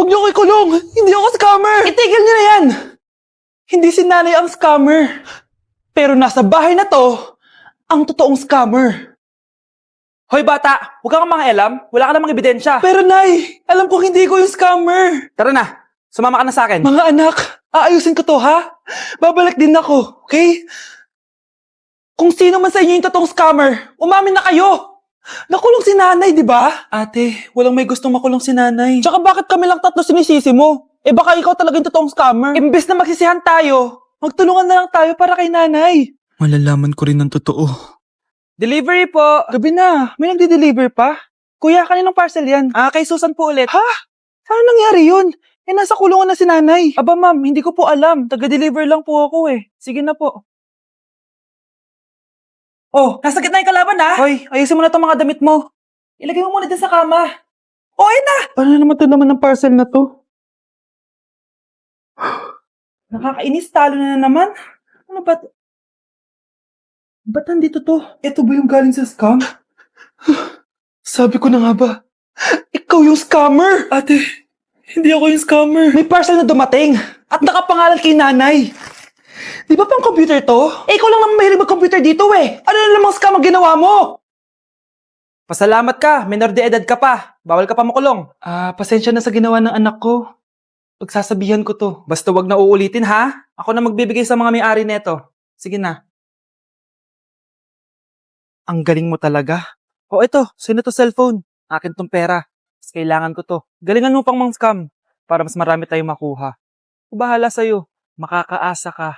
Huwag niyo ko ikulong! Hindi ako scammer! Itigil niyo na yan! Hindi si nanay ang scammer. Pero nasa bahay na to, ang totoong scammer. Hoy bata, huwag kang mangialam. Wala ka namang ebidensya. Pero nay, alam kong hindi ko yung scammer. Tara na, sumama ka na sa akin. Mga anak, aayusin ko to ha? Babalik din ako, okay? Kung sino man sa inyo yung totoong scammer, umamin na kayo! Nakulong si nanay, di ba? Ate, walang may gustong makulong si nanay. Tsaka bakit kami lang tatlo sinisisi mo? Eh baka ikaw talaga yung totoong scammer. Imbes na magsisihan tayo, magtulungan na lang tayo para kay nanay. Malalaman ko rin ang totoo. Delivery po! Gabi na, may nagde-deliver pa? Kuya, kaninong parcel yan? Kay Susan po ulit. Ha? Paano nangyari yun? Eh, nasa kulungan na si nanay. Aba ma'am, hindi ko po alam. Taga-deliver lang po ako eh. Sige na po. Oh, nasa gitna yung kalaban ha? Hoy, ayusin mo na itong mga damit mo. Ilagay mo muna dyan sa kama. Oh, ayun na! Paano naman ito naman ng parcel na to? Nakakainis, talo na naman. Ano ba? Ba't nandito to? Ito ba yung galing sa scam? Sabi ko na nga ba, ikaw yung scammer! Ate, hindi ako yung scammer. May parcel na dumating at nakapangalan kay nanay. Di ba pang computer to? Eh, ikaw lang naman mahilig mag-computer dito eh. Ano na namang scam ang ginawa mo? Pasalamat ka, minor de edad ka pa. Bawal ka pa makulong. Pasensya na sa ginawa ng anak ko. Pagsasabihan ko to. Basta wag na uulitin ha. Ako na magbibigay sa mga may-ari neto. Sige na. Ang galing mo talaga. O eto, sino to cellphone? Akin tong pera. Mas kailangan ko to. Galingan mo pang mang-scam para mas marami tayong makuha. Bahala sa'yo. Makakaasa ka.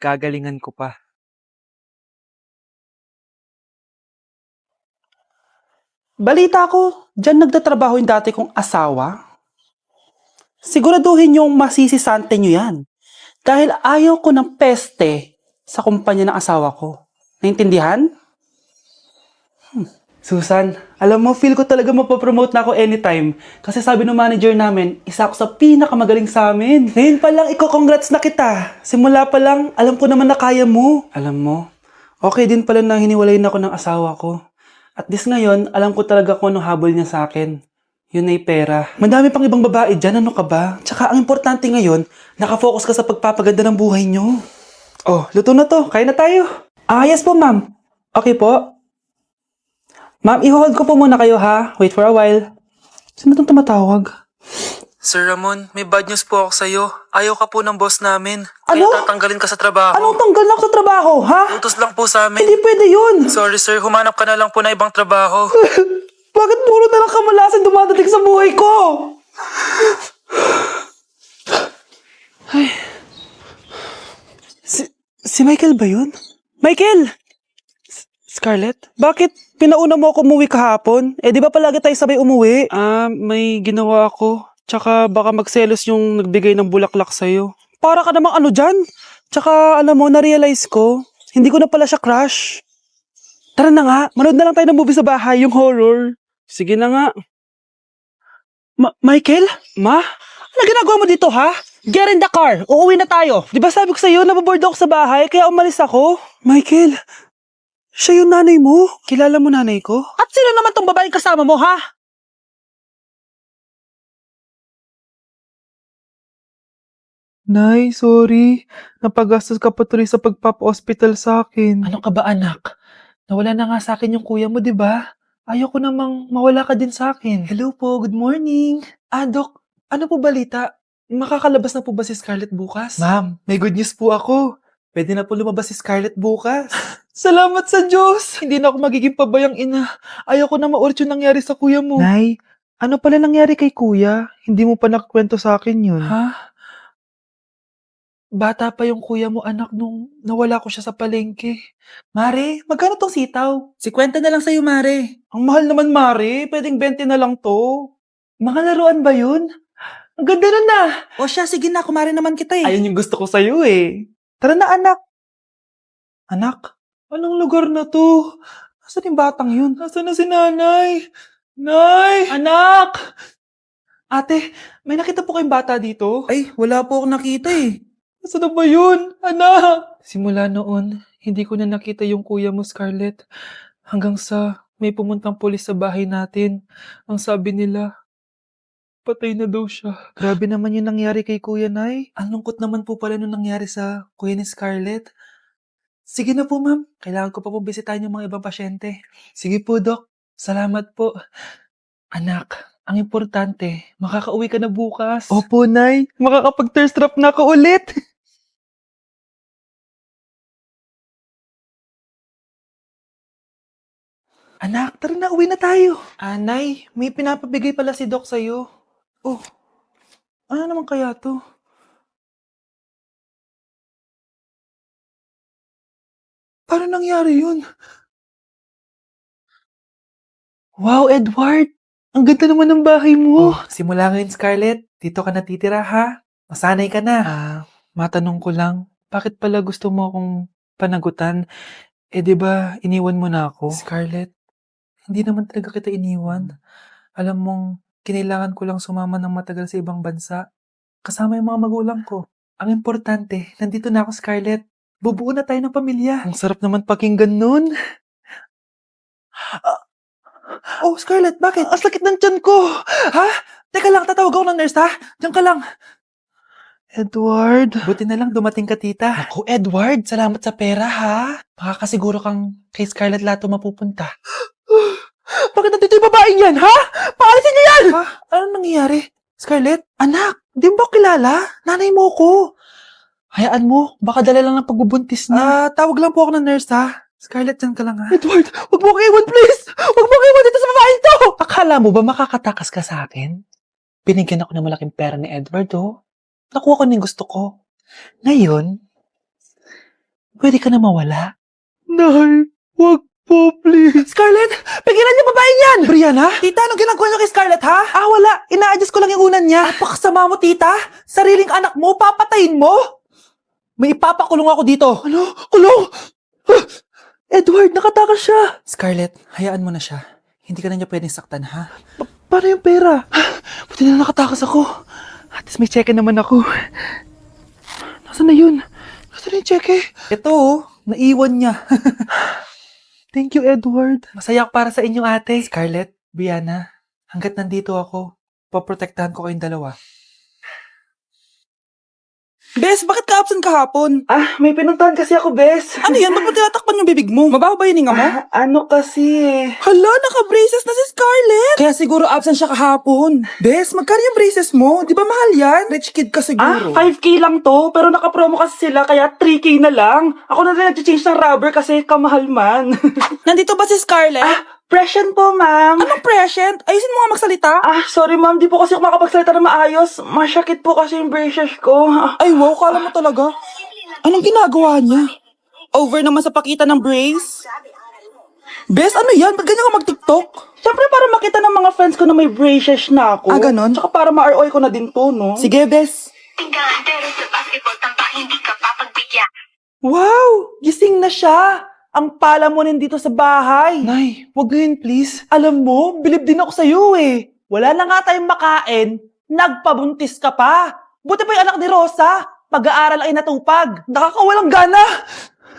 Gagalingan ko pa. Balita ko, dyan nagtatrabaho yung dati kong asawa. Siguraduhin yung masisisante nyo yan. Dahil ayaw ko ng peste sa kumpanya ng asawa ko. Naintindihan? Susan, alam mo, feel ko talaga mapapromote na ako anytime. Kasi sabi ng manager namin, isa ako sa pinakamagaling sa amin. Ngayon pa lang, congrats na kita. Simula pa lang, alam ko naman na kaya mo. Alam mo, okay din pala na hiniwalayin ako ng asawa ko. At this ngayon, alam ko talaga kung anong habol niya sa akin. Yun ay pera. Madami pang ibang babae dyan, ano ka ba? Tsaka ang importante ngayon, nakafocus ka sa pagpapaganda ng buhay nyo. Oh, luto na to. Kaya na tayo. Yes po, ma'am. Okay po. Ma'am, i-hold ko po muna kayo ha. Wait for a while. Sino itong tumatawag? Sir Ramon, may bad news po ako sa'yo. Ayaw ka po ng boss namin. Ano? Kaya tatanggalin ka sa trabaho. Anong tanggal na ako sa trabaho, ha? Utos lang po sa amin. Hindi pwede yun. Sorry sir, humanap ka na lang po na ibang trabaho. Bakit puro na lang kamalasan dumadating sa buhay ko? Ay. Si Michael ba yun? Michael! Scarlett? Bakit pinauna mo ako umuwi kahapon? Eh, di ba palagi tayo sabay umuwi? May ginawa ako. Tsaka baka magselos yung nagbigay ng bulaklak sa'yo. Para ka namang ano dyan? Tsaka alam mo, na-realize ko, hindi ko na pala siya crush. Tara na nga, manood na lang tayo ng movie sa bahay, yung horror. Sige na nga. Michael? Ma? Ano ginagawa mo dito, ha? Get in the car, uuwi na tayo. Di ba sabi ko sa'yo, nababoard ako sa bahay, kaya umalis ako? Michael, siya yung nanay mo? Kilala mo nanay ko? At sino naman tong babaeng kasama mo, ha? Nay, sorry. Napagastos ka pa tuloy sa pagpapa-hospital sa akin. Ano ka ba, anak? Nawala na nga sa akin yung kuya mo, di ba? Ayoko namang mawala ka din sa akin. Hello po, good morning. Dok, ano po balita? Makakalabas na po ba si Scarlett bukas? Ma'am, may good news po ako. Pwede na po lumabas si Scarlett bukas. Salamat sa Diyos! Hindi na ako magiging pabayang ina. Ayoko na maulit yung nangyari sa kuya mo. Nay, ano pala nangyari kay kuya? Hindi mo pa nakakwento sa akin yun. Ha? Bata pa yung kuya mo, anak, nung nawala ko siya sa palengke. Mare, magkano tong sitaw? 50 na lang sa'yo, Mare. Ang mahal naman, Mare. Pwedeng 20 na lang to. Mga laruan ba yun? Ang ganda nun na. O siya, sige na, kumare naman kita eh. Ayun yung gusto ko sa'yo eh. Tara na, anak. Anak? Anong lugar na to? Nasaan yung batang yun? Nasaan na si nanay? Nay! Anak! Ate, may nakita po kayong bata dito? Ay, wala po akong nakita eh. Nasaan na ba yun? Anak! Simula noon, hindi ko na nakita yung kuya mo, Scarlett. Hanggang sa may pumuntang pulis sa bahay natin. Ang sabi nila, Patay na daw siya. Grabe naman yung nangyari kay Kuya Nay. Ang lungkot naman po pala nung nangyari sa Kuya ni Scarlett. Sige na po, ma'am. Kailangan ko pa po bisitahin yung mga ibang pasyente. Sige po, Dok. Salamat po. Anak, ang importante, makakauwi ka na bukas. Opo, Nay. Makakapag-thirst trap na ako ulit. Anak, tara na, uwi na tayo. Nay, may pinapabigay pala si Doc sa'yo. Oh, ano naman kaya to? Paano nangyari yun? Wow, Edward! Ang ganda naman ng bahay mo. Simula ngayon, Scarlett. Dito ka natitira, ha? Masanay ka na. Matanong ko lang, bakit pala gusto mo akong panagutan? Di ba, iniwan mo na ako? Scarlett, hindi naman talaga kita iniwan. Alam mong, kinailangan ko lang sumama ng matagal sa ibang bansa. Kasama yung mga magulang ko. Ang importante, nandito na ako, Scarlett. Bubuo na tayo ng pamilya. Ang sarap naman pakinggan nun. Oh, Scarlett, bakit? Ang sakit ng tiyan ko. Ha? Teka lang, tatawag ako ng nurse, ha? Diyan ka lang. Edward. Buti na lang dumating ka, tita. Ako, Edward, salamat sa pera, ha? Makakasiguro kang kay Scarlett lahat mapupunta. Bakit nandito yung babaeng yan, ha? Paalisin niyo yan! Ha? Anong nangyayari? Scarlett? Anak, di mo ba kilala? Nanay mo ko. Hayaan mo, baka dala lang ng pagbubuntis niya. Tawag lang po ako ng nurse, ha? Scarlett, dyan ka lang, ha? Edward, huwag mo ko iwan, please! Huwag mo ko iwan dito sa babaeng to! Akala mo ba makakatakas ka sa akin? Binigyan ako ng malaking pera ni Edward, oh. Nakuha ko na yung gusto ko. Ngayon, pwede ka na mawala. Nay, huwag po, please. Scarlett, pigilan niyo babaeng yan! Brianna? Tita, anong ginagawa niyo kay Scarlett, ha? Wala. Ina-adjust ko lang yung unan niya. Napakasama mo, tita. Sariling anak mo, papatayin mo. May ipapakulong ako dito. Ano? Kulong? Edward, nakatakas siya. Scarlett, hayaan mo na siya. Hindi ka na niya pwedeng saktan, ha? Paano yung pera? Buti na nakatakas ako. At least may cheque naman ako. Nasaan na yun? Nasaan na yung cheque? Ito, naiwan niya. Thank you, Edward. Masaya ako para sa inyo, ate. Scarlett, Brianna, hanggat nandito ako, poprotektahan ko kayong dalawa. Bes, bakit ka absent kahapon? May pinuntahan kasi ako, Bes. Ano yan? Ba't mo tinatakpan yung bibig mo? Mabaho ba yung hininga mo? Ano kasi Hala, naka-braces na si Scarlett! Kaya siguro absent siya kahapon. Bes, magkano yung braces mo? Di ba mahal yan? Rich kid ka siguro. 5K lang to, pero naka-promo kasi sila, kaya 3K na lang. Ako na rin nag-change ng rubber kasi kamahal man. Nandito ba si Scarlett? Present po, ma'am. Anong present? Ayusin mo nga magsalita. Sorry, ma'am. Di po kasi ako makapagsalita na maayos. Masyakit po kasi yung braces ko. Ay, wow, kala mo talaga. Anong ginagawa niya? Over naman sa pakita ng brace? Bes, ano yan? Ba't ganyan ka mag-tiktok? Siyempre, para makita ng mga friends ko na may braces na ako. Ganon? Tsaka para ma-ROI ko na din to, no? Sige, Bes. Tinggalan pero sa basketball tampak hindi ka papagbigyan. Wow! Gising na siya! Ang pala mo nandito sa bahay. Nay, wag ngayon please. Alam mo, bilib din ako sa'yo eh. Wala na nga tayong makain, nagpabuntis ka pa. Buti pa yung anak ni Rosa, pag-aaral ay natupag. Nakakawalang gana.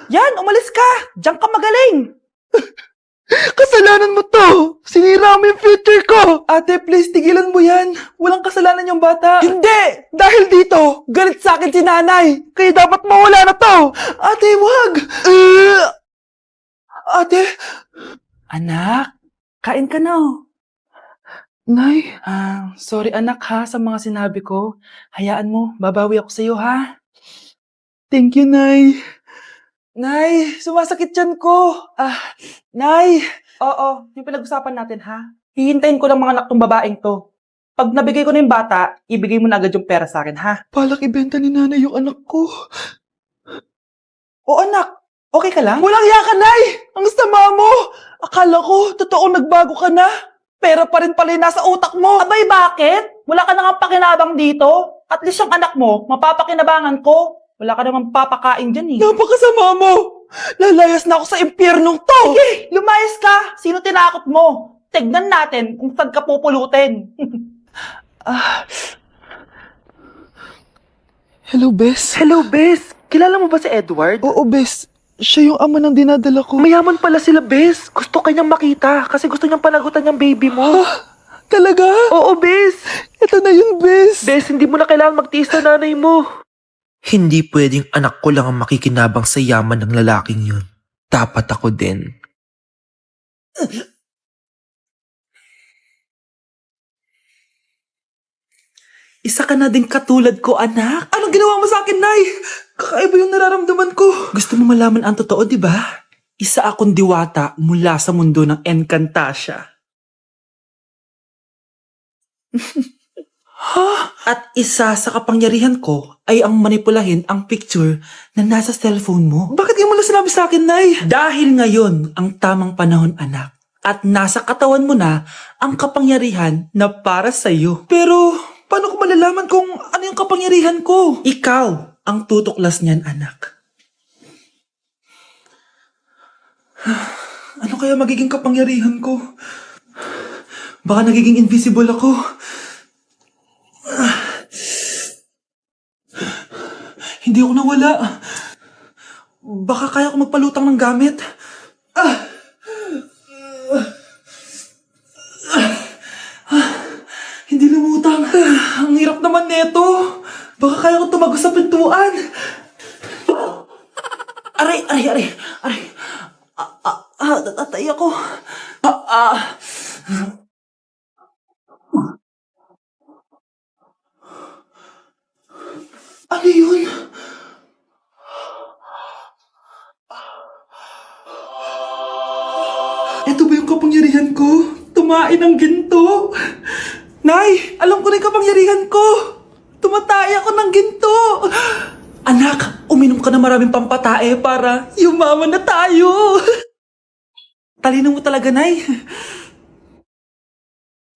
Yan, umalis ka. Diyan ka magaling. Kasalanan mo to. Sinira mo yung future ko. Ate, please, tigilan mo yan. Walang kasalanan yung bata. Hindi! Dahil dito, galit sa akin si nanay. Kaya dapat mawala na to. Ate, wag. Ate! Anak, kain ka na oh. Nay, sorry anak ha sa mga sinabi ko. Hayaan mo, babawi ako sa'yo ha. Thank you, Nay. Nay, sumasakit tiyan ko. Nay. Oo, yung pinag-usapan natin ha. Hihintayin ko lang mga anak tong babaeng to. Pag nabigay ko na yung bata, ibigay mo na agad yung pera sa akin ha. Balak ibenta ni nanay yung anak ko. O anak, okay ka lang? Walang hiya ka, Nay! Ang sama mo! Akala ko, totoong nagbago ka na. Pera pa rin pala yung nasa utak mo. Abay, bakit? Wala ka nang pakinabang dito. At least yung anak mo, mapapakinabangan ko. Wala ka namang papakain dyan eh. Napakasama mo! Lalayas na ako sa impyernong to! Sige, lumayas ka! Sino tinakot mo? Tignan natin kung saan ka pupulutin. Hello, Bes. Hello, Bes. Kilala mo ba si Edward? Oo, Bes. Siya yung ama ng dinadala ko. Mayaman pala sila, Bes. Gusto kanyang makita kasi gusto niyang panagutan yung baby mo. Talaga? Oo, Bes. Ito na yun, Bes. Bes, hindi mo na kailangan magtiis na nanay mo. Hindi pwedeng anak ko lang ang makikinabang sa yaman ng lalaking yun. Dapat ako din. Isa ka na din katulad ko, anak. Anong ginawa mo sa akin, Nay? Kakaiba yung nararamdaman ko. Gusto mo malaman ang totoo, di ba? Isa akong diwata mula sa mundo ng Encantasia. At isa sa kapangyarihan ko ay ang manipulahin ang picture na nasa cellphone mo. Bakit di mo lang sinabi sa akin, Nay? Dahil ngayon ang tamang panahon, anak. At nasa katawan mo na ang kapangyarihan na para sa'yo. Pero paano ko malalaman kung ano yung kapangyarihan ko? Ikaw ang tutuklas niyan, anak. Ano kaya magiging kapangyarihan ko? Baka nagiging invisible ako. Hindi ako nawala. Baka kaya ko magpalutang ng gamit. Hindi lumutang. Ang hirap naman neto. Baka kaya ko tumagos sa pintuan. Aray. Natatay ako. Ano yun? Ito ba yung kapangyarihan ko? Tumain ng ginto. Nay, alam ko na yung kapangyarihan ko. Tumatay ako ng ginto. Anak, uminom ka na maraming pampatae para yumaman na tayo. Talino mo talaga, Nay.